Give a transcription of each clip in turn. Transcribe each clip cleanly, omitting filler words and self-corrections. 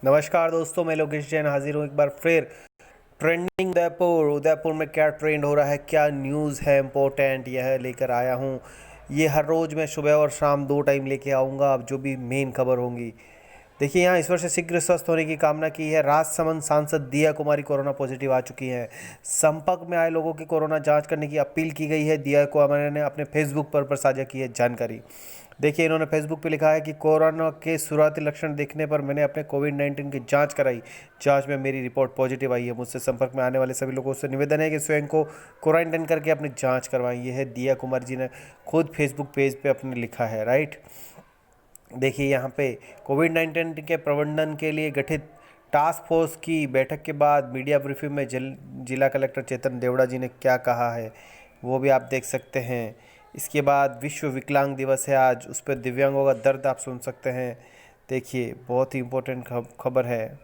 नमस्कार दोस्तों, मैं लोकेश जैन हाजिर हूँ एक बार फिर। ट्रेंडिंग उदयपुर में क्या ट्रेंड हो रहा है, क्या न्यूज़ है इम्पोर्टेंट, यह लेकर आया हूँ। ये हर रोज़ मैं सुबह और शाम दो टाइम लेके आऊँगा, अब जो भी मेन खबर होंगी। देखिए, यहाँ ईश्वर से शीघ्र स्वस्थ होने की कामना की है। राजसमंद सांसद दिया कुमारी कोरोना पॉजिटिव आ चुकी हैं। संपर्क में आए लोगों की कोरोना जांच करने की अपील की गई है। दिया कुमारी ने अपने फेसबुक पर साझा की है जानकारी। देखिए, इन्होंने फेसबुक पे लिखा है कि कोरोना के शुरुआती लक्षण दिखने पर मैंने अपने कोविड-19 की जांच कराई। जांच में मेरी रिपोर्ट पॉजिटिव आई है। मुझसे संपर्क में आने वाले सभी लोगों से निवेदन है कि स्वयं को क्वारंटाइन करके अपनी जांच करवाएं। ये है दिया कुमार जी ने खुद फेसबुक पेज पे अपने लिखा है, राइट। देखिए, यहाँ पे कोविड-19 के प्रबंधन के लिए गठित टास्क फोर्स की बैठक के बाद मीडिया ब्रीफिंग में जिला कलेक्टर चेतन देवड़ा जी ने क्या कहा है, वो भी आप देख सकते हैं। इसके बाद विश्व विकलांग दिवस है आज, उस पर दिव्यांगों का दर्द आप सुन सकते हैं। देखिए, बहुत ही इम्पोर्टेंट खबर है।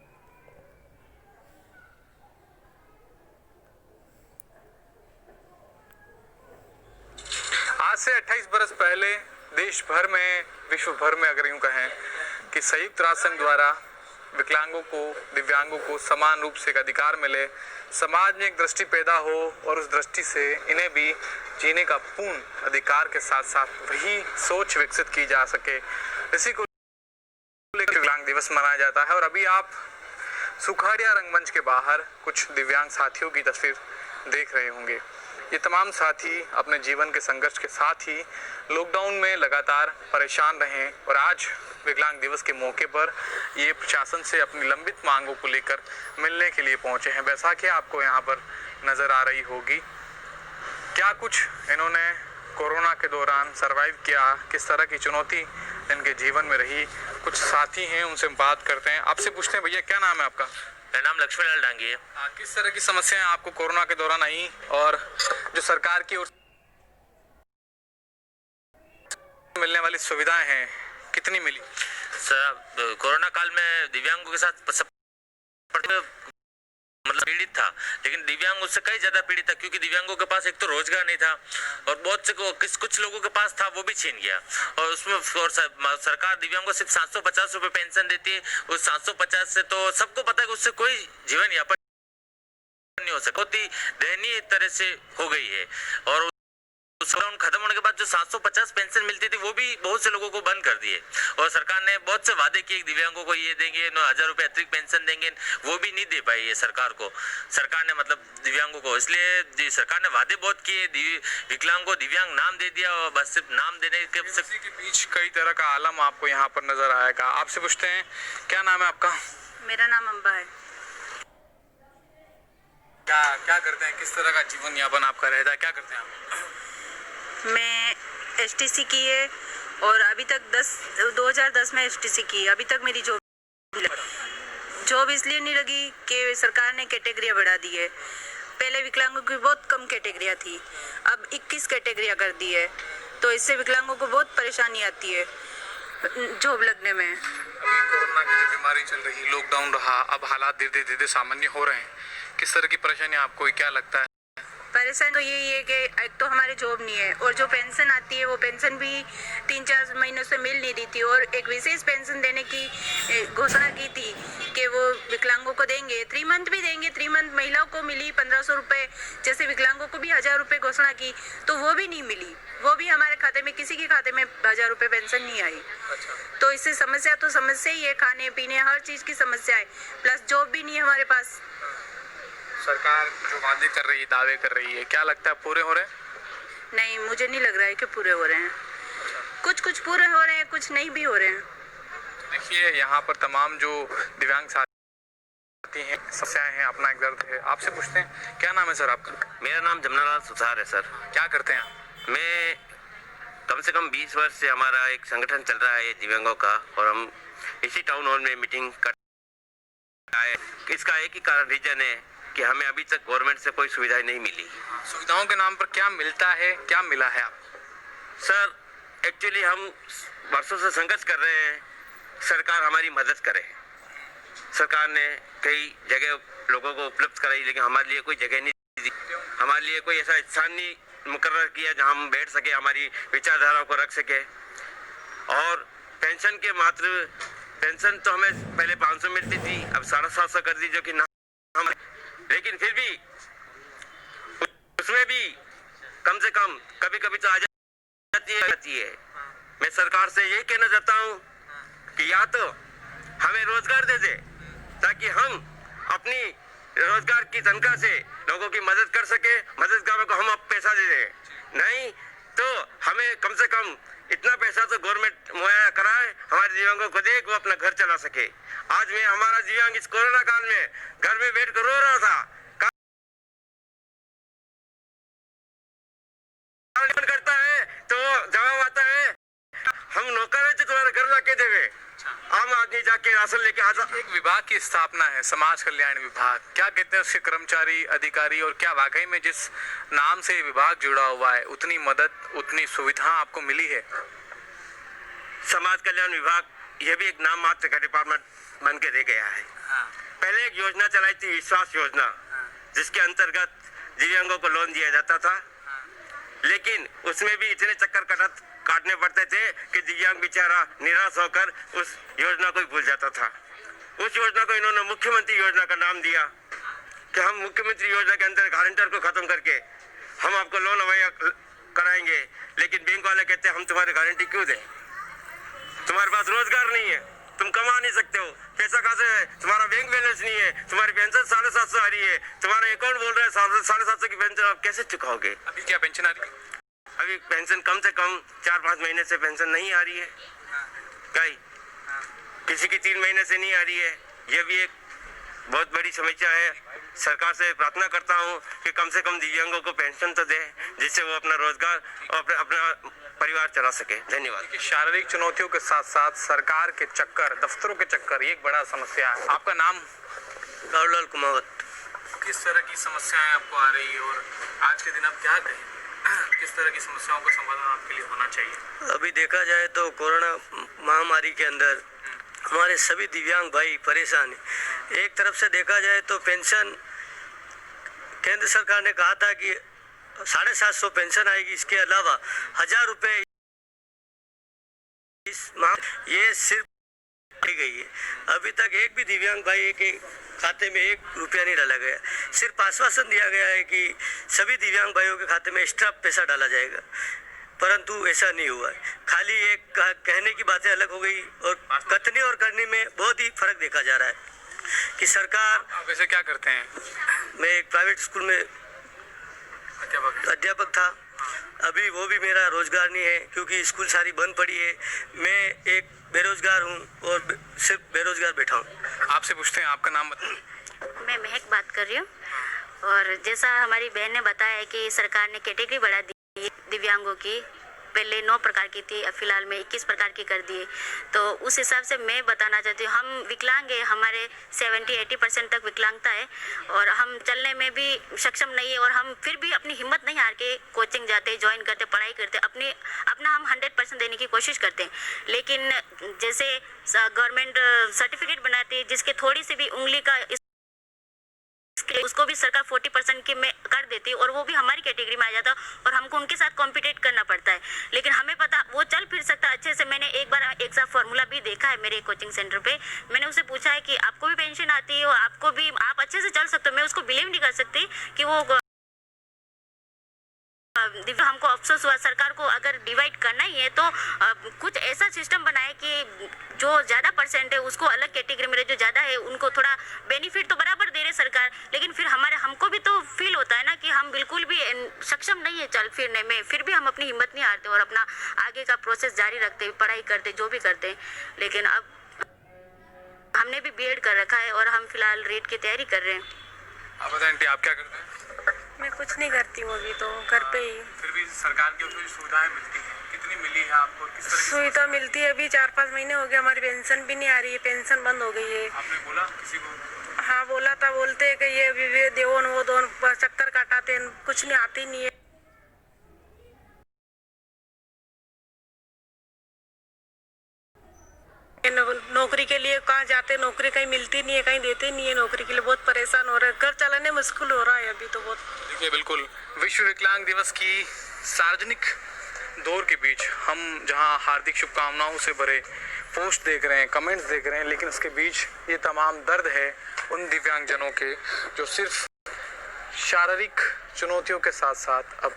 आज से 28 बरस पहले देश भर में, विश्व भर में अगर यूं कहें कि संयुक्त राष्ट्र संघ द्वारा विकलांगों को, दिव्यांगों को समान रूप से एक अधिकार मिले, समाज में एक दृष्टि पैदा हो और उस दृष्टि से इन्हें भी जीने का पूर्ण अधिकार के साथ साथ वही सोच विकसित की जा सके, इसी को लेकर विकलांग दिवस मनाया जाता है। और अभी आप सुखाड़िया रंगमंच के बाहर कुछ दिव्यांग साथियों की तस्वीर देख रहे होंगे। ये तमाम साथी अपने जीवन के संघर्ष के साथ ही लॉकडाउन में लगातार परेशान रहे और आज विकलांग दिवस के मौके पर ये प्रशासन से अपनी लंबित मांगों को लेकर मिलने के लिए पहुंचे हैं। बैसाखी आपको यहाँ पर नजर आ रही होगी। क्या कुछ इन्होंने कोरोना के दौरान सरवाइव किया, किस तरह की चुनौती इनके जीवन में रही। कुछ साथी हैं, उनसे बात करते हैं। आपसे पूछते हैं, भैया क्या नाम है आपका? मेरा नाम लक्ष्मीलाल डांगी है। किस तरह की समस्याएं आपको कोरोना के दौरान आई और जो सरकार की ओर से मिलने वाली सुविधाएं हैं कितनी मिली? सर, कोरोना काल में दिव्यांगों के साथ मतलब पीड़ित था, लेकिन दिव्यांग उससे कई ज्यादा पीड़ित था, क्योंकि दिव्यांगों के पास एक तो रोजगार नहीं था और बहुत से कुछ लोगों के पास था वो भी छीन गया। और उसमें और सरकार दिव्यांगों को सिर्फ 750 रुपए पेंशन देती है। उस 750 से तो सबको पता है कि उससे कोई जीवन यापन नहीं हो सकता, बहुत ही दयनीय तरह से हो गई है। और लॉकडाउन खत्म होने के बाद जो 750 पेंशन मिलती थी वो भी बहुत से लोगों को बंद कर दिए। और सरकार ने बहुत से वादे किए, दिव्यांगों को ये देंगे, 9,000 रुपए अतिरिक्त पेंशन देंगे, वो भी नहीं दे पाई है सरकार को। सरकार ने मतलब दिव्यांगों को, इसलिए सरकार ने वादे बहुत किए, विकलांग को दिव्यांग नाम दे दिया और बस सिर्फ नाम देने के बीच कई तरह का आलम आपको यहाँ पर नजर आएगा। आपसे पूछते हैं, क्या नाम है आपका? मेरा नाम अम्बा है। क्या करते हैं, किस तरह का जीवन यापन आपका रहता है, क्या करते हैं आप? मैं एसटीसी की है और अभी तक 2010 में एसटीसी की। अभी तक मेरी जॉब इसलिए नहीं लगी कि सरकार ने कैटेगरियाँ बढ़ा दी है। पहले विकलांगों की बहुत कम कैटेगरियाँ थी, अब 21 कैटेगरियाँ कर दी है, तो इससे विकलांगों को बहुत परेशानी आती है जॉब लगने में। अभी कोरोना की जो बीमारी चल रही, लॉकडाउन रहा, अब हालात धीरे धीरे सामान्य हो रहे हैं, किस तरह की परेशानी आपको क्या लगता है? परेशानी तो यही है कि एक तो हमारे जॉब नहीं है और जो पेंशन आती है वो पेंशन भी 3-4 महीनों से मिल नहीं रही थी। और एक विशेष पेंशन देने की घोषणा की थी कि वो विकलांगों को देंगे, 3 मंथ भी देंगे। 3 मंथ महिलाओं को मिली 1500 रुपये, जैसे विकलांगों को भी 1000 रुपये घोषणा की, तो वो भी नहीं मिली। वो भी हमारे खाते में, किसी के खाते में 1000 रुपये पेंशन नहीं आई। तो इससे समस्या ही है, खाने पीने हर चीज़ की समस्या है, प्लस जॉब भी नहीं है हमारे पास। सरकार जो वादे कर रही है, दावे कर रही है, क्या लगता है पूरे हो रहे हैं? नहीं, मुझे नहीं लग रहा है कि पूरे हो रहे हैं। कुछ पूरे हो रहे हैं, कुछ नहीं भी हो रहे हैं। देखिए, यहाँ पर तमाम जो दिव्यांग साथी हैं, समस्याएं हैं, अपना एक दर्द है। आपसे पूछते हैं, क्या नाम है सर आपका? मेरा नाम जमनालाल सुथार है सर। क्या करते हैं आप? मैं कम से कम 20 वर्ष से हमारा एक संगठन चल रहा है दिव्यांगों का, और हम इसी टाउन हॉल में मीटिंग कर आए। इसका एक ही कारण रीजन है कि हमें अभी तक गवर्नमेंट से कोई सुविधाएं नहीं मिली। सुविधाओं के नाम पर क्या मिलता है, क्या मिला है आप? सर, एक्चुअली हम वर्षों से संघर्ष कर रहे हैं, सरकार हमारी मदद करे। सरकार ने कई जगह लोगों को उपलब्ध कराई, लेकिन हमारे लिए कोई जगह नहीं दी, हमारे लिए कोई ऐसा स्थान नहीं मुकर्रर किया जहां हम बैठ सके, हमारी विचारधाराओं को रख सके। और पेंशन के मात्र पेंशन तो हमें पहले 500 मिलती थी, अब 750 कर दी, जो कि ना हम, लेकिन फिर भी उसमें भी कम से कम कभी कभी तो आ जाती है। मैं सरकार से यही कहना चाहता हूँ कि या तो हमें रोजगार दे दे ताकि हम अपनी रोजगार की तनख्वाह से लोगों की मदद कर सके, मददगारों को हम अब पैसा दे दें, नहीं तो हमें कम से कम इतना पैसा तो गवर्नमेंट मुहैया कराए, हमारे दिव्यांगों को दे, वो अपना घर चला सके। आज मैं हमारा दिव्यांग इस कोरोना काल में घर में बैठ कर रो रहा था, करता है तो जवाब आता है हम नौकर है तो तुम्हारे घर जाके देवे, आम आदमी जाके राशन लेके आता। एक विभाग की स्थापना है, समाज कल्याण विभाग, क्या कहते हैं उसके कर्मचारी, अधिकारी, और क्या वाकई में जिस नाम से ये विभाग जुड़ा हुआ है उतनी मदद, उतनी सुविधा आपको मिली है? समाज कल्याण विभाग यह भी एक नाम मात्र का डिपार्टमेंट बन के दे गया है। पहले एक योजना चलाई थी, विश्वास योजना, जिसके अंतर्गत दिव्यांगों को लोन दिया जाता था, लेकिन उसमें भी इतने चक्कर काटने पड़ते थे कि दिव्यांग बेचारा निराश होकर उस योजना को ही भूल जाता था। उस योजना को इन्होंने मुख्यमंत्री योजना का नाम दिया कि हम मुख्यमंत्री योजना के अंदर गारंटर को खत्म करके हम आपको लोन मुहैया कराएंगे, लेकिन बैंक वाले कहते हैं हम तुम्हारी गारंटी क्यों दें, तुम्हारे पास रोजगार नहीं है, तुम कमा नहीं सकते हो, पैसा कहाँ से है, तुम्हारा बैंक बैलेंस नहीं है, तुम्हारी पेंशन 750 आ रही है, तुम्हारा अकाउंट बोल रहा है 750 की पेंशन, आप कैसे चुकाओगे? अभी क्या पेंशन आ रही है? अभी पेंशन कम से कम 4-5 महीने से पेंशन नहीं आ रही है, कई किसी की 3 महीने से नहीं आ रही है। यह भी एक बहुत बड़ी समस्या है। सरकार से प्रार्थना करता हूँ कि कम से कम दिव्यांगों को पेंशन तो दे, जिससे वो अपना रोजगार और अपना परिवार चला सके। धन्यवाद। शारीरिक चुनौतियों के साथ साथ सरकार के चक्कर, दफ्तरों के चक्कर, ये एक बड़ा समस्या है। आपका नाम? राहुल कुमावत। किस तरह की समस्याएं आपको आ रही है और आज के दिन आप क्या कहें, किस तरह की समस्याओं का समाधान आपके लिए होना चाहिए? अभी देखा जाए तो कोरोना महामारी के अंदर हमारे सभी दिव्यांग भाई परेशान हैं। एक तरफ से देखा जाए तो पेंशन केंद्र सरकार ने कहा था कि 750 पेंशन आएगी, इसके अलावा 1000 रुपये इस माह ये सिर्फ दी गई है। अभी तक एक भी दिव्यांग भाई के खाते में 1 रुपया नहीं डाला गया। सिर्फ आश्वासन दिया गया है कि सभी दिव्यांग भाइयों के खाते में एक्स्ट्रा पैसा डाला जाएगा, परंतु ऐसा नहीं हुआ है। खाली एक कहने की बातें अलग हो गई और कथनी और करने में बहुत ही फर्क देखा जा रहा है कि सरकार। आप वैसे क्या करते हैं? मैं एक प्राइवेट स्कूल में अध्यापक था, अभी वो भी मेरा रोजगार नहीं है क्योंकि स्कूल सारी बंद पड़ी है। मैं एक बेरोजगार हूँ और सिर्फ बेरोजगार बैठा हूँ। आपसे पूछते हैं, आपका नाम बताएं। मैं महक बात कर रही हूँ। और जैसा हमारी बहन ने बताया है कि सरकार ने कैटेगरी बढ़ा दी है दिव्यांगों की, पहले 9 प्रकार की थी, अब फिलहाल में 21 प्रकार की कर दिए। तो उस हिसाब से मैं बताना चाहती हूँ, हम विकलांग हैं, हमारे 70-80% तक विकलांगता है और हम चलने में भी सक्षम नहीं है, और हम फिर भी अपनी हिम्मत नहीं हार के कोचिंग जाते, ज्वाइन करते, पढ़ाई करते, अपना हम 100% देने की कोशिश करते हैं। लेकिन जैसे गवर्नमेंट सर्टिफिकेट बनाती है जिसके थोड़ी सी भी उंगली का, उसको भी सरकार 40% की में कर देती है और वो भी हमारी कैटेगरी में आ जाता है और हमको उनके साथ कॉम्पिटेट करना पड़ता है। लेकिन हमें पता वो चल फिर सकता अच्छे से। मैंने एक बार एक साथ फार्मूला भी देखा है मेरे कोचिंग सेंटर पे। मैंने उसे पूछा है कि आपको भी पेंशन आती है और आपको भी, आप अच्छे से चल सकते हो। मैं उसको बिलीव नहीं कर सकती कि वो हमको अफसोस हुआ। सरकार को अगर डिवाइड करना ही है तो कुछ ऐसा सिस्टम बनाए कि जो ज़्यादा परसेंट है उसको अलग कैटेगरी में, जो ज़्यादा है उनको थोड़ा बेनिफिट तो बराबर दे रहे सरकार, लेकिन फिर हमको भी तो फील होता है ना कि हम बिल्कुल भी सक्षम नहीं है चल फिरने में, फिर भी हम अपनी हिम्मत नहीं हारते और अपना आगे का प्रोसेस जारी रखते, पढ़ाई करते, जो भी करते। लेकिन अब हमने भी बीएड कर रखा है और हम फिलहाल रीट की तैयारी कर रहे हैं। आप बताएं आंटी, आप क्या करते हैं? मैं कुछ नहीं करती हूँ अभी तो, घर पे ही। फिर भी सरकार की जो सुविधाएं मिलती हैं, कितनी मिली है आपको? किस तरह की सुविधा मिलती है? अभी 4-5 महीने हो गए, हमारी पेंशन भी नहीं आ रही है, पेंशन बंद हो गई है। आपने बोला किसी को? हाँ बोला था, बोलते हैं कि ये देवोन वो दोन चक्कर काटाते हैं, कुछ नहीं आती नहीं है। नौकरी के लिए कहाँ जाते, नौकरी कहीं मिलती नहीं है, कहीं देते नहीं है नौकरी के लिए। बहुत परेशान हो रहे हैं, घर चलाने मुश्किल हो रहा है अभी तो बहुत। देखिए, बिल्कुल विश्व विकलांग दिवस की सार्वजनिक दौर के बीच हम जहां हार्दिक शुभकामनाओं से भरे पोस्ट देख रहे हैं, कमेंट्स देख रहे हैं, लेकिन उसके बीच ये तमाम दर्द है उन दिव्यांगजनों के जो सिर्फ शारीरिक चुनौतियों के साथ साथ अब